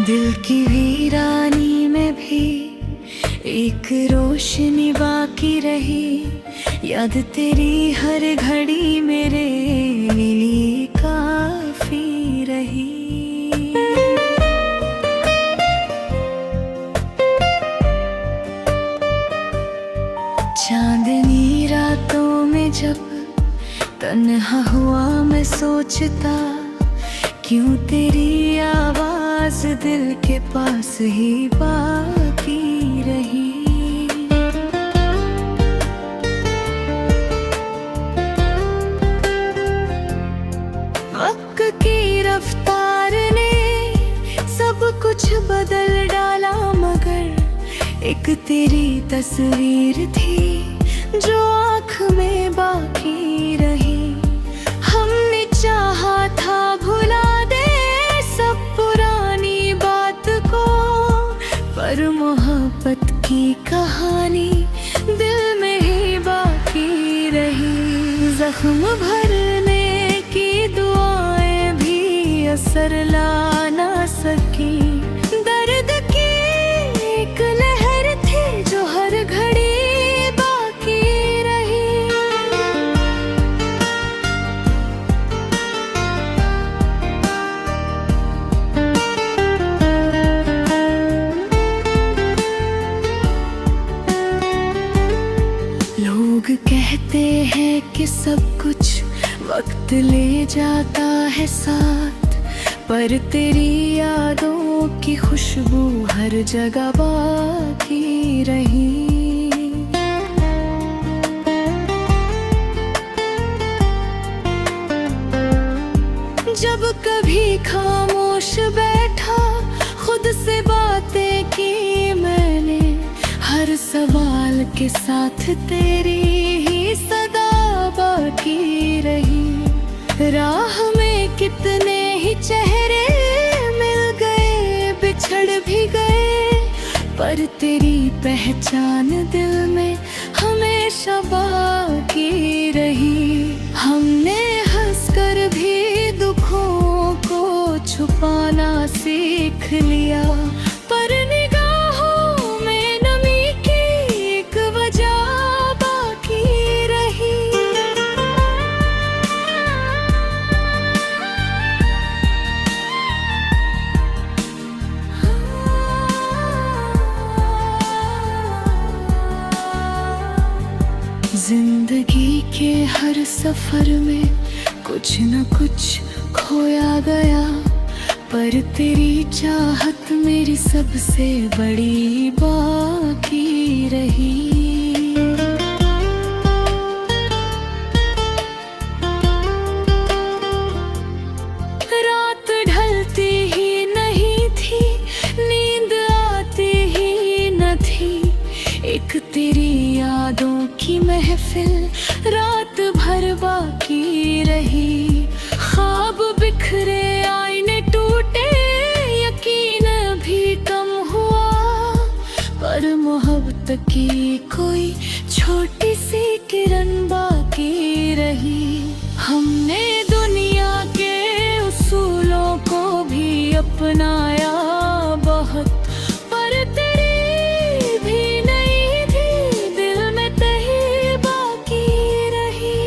दिल की वीरानी में भी एक रोशनी बाकी रही। याद तेरी हर घड़ी मेरे लिए काफी रही। चांदनी रातों में जब तन्हा हुआ मैं सोचता, क्यों तेरी आवाज दिल के पास ही बाकी रही। वक्त की रफ्तार ने सब कुछ बदल डाला, मगर एक तेरी तस्वीर थी जो आँख में बाकी रही। हमने चाहा था भुला दे सब पुरानी बात को, पर मोहब्बत की कहानी दिल में ही बाकी रही। जख्म भरने की दुआएं भी असर ला ना सकी। दर्द की एक लहर थी जो हर घड़ी कहते हैं कि सब कुछ वक्त ले जाता है साथ, पर तेरी यादों की खुशबू हर जगह बाकी रही। जब कभी खामोश बैठा खुद से बातें की मैंने, हर सवाल के साथ तेरी ही सदा बाकी रही। राह में कितने ही चेहरे मिल गए, बिछड़ भी गए, पर तेरी पहचान दिल में हमेशा बाकी रही। हमने हंसकर भी दुखों को छुपाना सीख लिया, पर निगाहों में नमी की एक वजह बाकी रही। जिंदगी के हर सफर में कुछ न कुछ खोया गया, पर तेरी चाहत मेरी सबसे बड़ी बाकी रही। रात ढलती ही नहीं थी, नींद आती ही न थी, एक तेरी यादों की महफिल रात भर बाकी रही। ख्वाब बिखरे, आईने टूटे, यकीन भी कम हुआ, पर मोहब्बत की कोई छोटी सी किरण बाकी रही। हमने दुनिया के उसूलों को भी अपनाया बहुत, पर तेरी भी नहीं थी दिल में तही बाकी रही।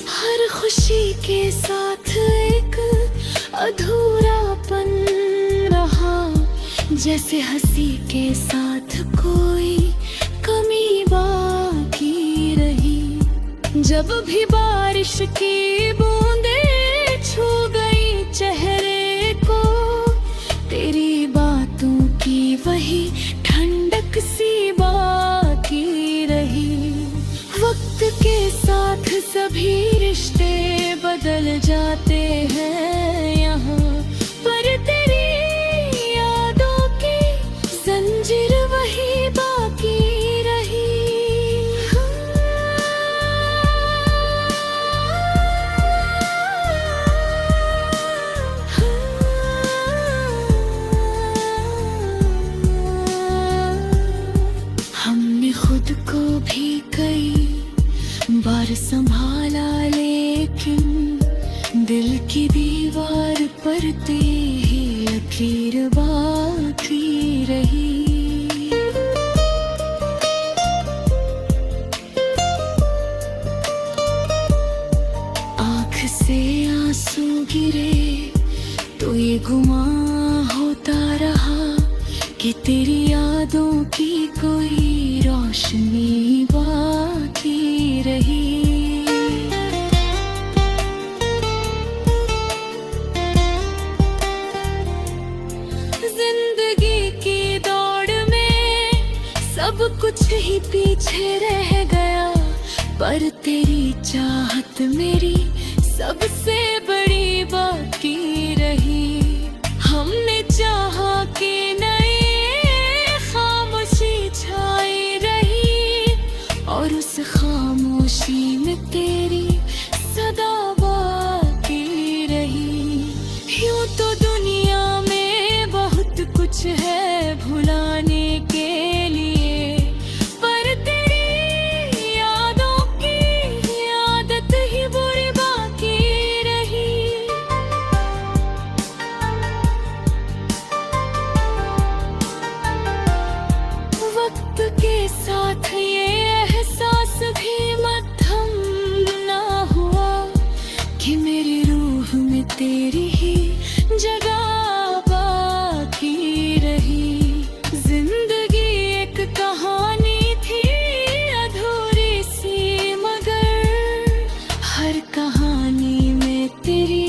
हर खुशी के साथ एक अधूरापन रहा, जैसे हंसी के साथ कोई कमी बाकी रही। जब भी बारिश की बूंदें छू गई चेहरे को, तेरी बातों की वही ठंडक सी बाकी रही। वक्त के साथ सभी रिश्ते बदल जाते हैं यहाँ, पर तेरी यादों की जंजीर वही बाकी दीवार पर तेरी लकीर बाकी रही। आँख से आंसू गिरे तो ये गुमा होता रहा कि तेरी यादों की कोई रोशनी बाकी रही। जिंदगी की दौड़ में सब कुछ ही पीछे रह गया, पर तेरी चाहत मेरी सबसे बड़ी बाकी रही। हमने चाहा कि नई खामोशी छाई रही, और उस खामोशी में तेरी सदा बाकी रही। यूं तो दुनिया में बहुत कुछ है भुलाने के लिए, पर तेरी यादों की आदत ही बुरी बाकी रही। वक्त के साथ ये एहसास भी मध्यम ना हुआ कि मेरी रूह में तेरी ही जगह बाकी रही। जिंदगी एक कहानी थी अधूरी सी, मगर हर कहानी में तेरी